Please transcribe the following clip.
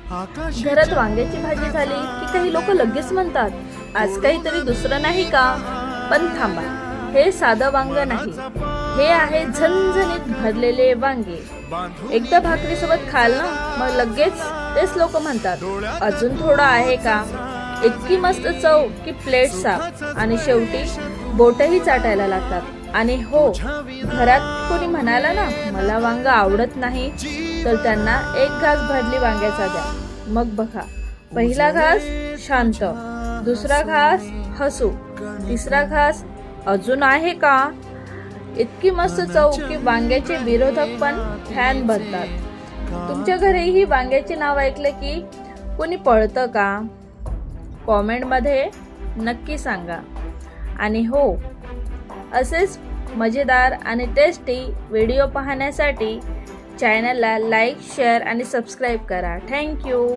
घरात वांग्याची भाजी झाली की काही लोक लगेच म्हणतात आज काहीतरी दुसरं नाही का? पण थांबा, हे साधं वांग नाही, हे आहे झणझणीत भरलेले वांगे. एकदा भाकरीसोबत खाल ना, मग लगेच तेच लोक म्हणतात अजून थोडं आहे का? इतकी मस्त चव की प्लेट साफ आणि शेवटी बोटही चाटायला लागतात. आणि हो, घरात कोणी म्हणाला ना मला वांग आवडत नाही, तर त्यांना एक घास भरली वांग्याचा द्या. मग बघा, पहिला घास शांत, दुसरा घास हसू, तिसरा घास अजून आहे का? इतकी मस्त चव की वांग्याचे विरोधक पण फॅन बनतात. तुमच्या घरीही वांग्याचे नाव ऐकले की कोणी पळतं का? कॉमेंटमध्ये नक्की सांगा. आणि हो, असेच मजेदार आणि टेस्टी व्हिडिओ पाहण्यासाठी चॅनलला लाईक, शेअर आणि सबस्क्राईब करा. थँक्यू.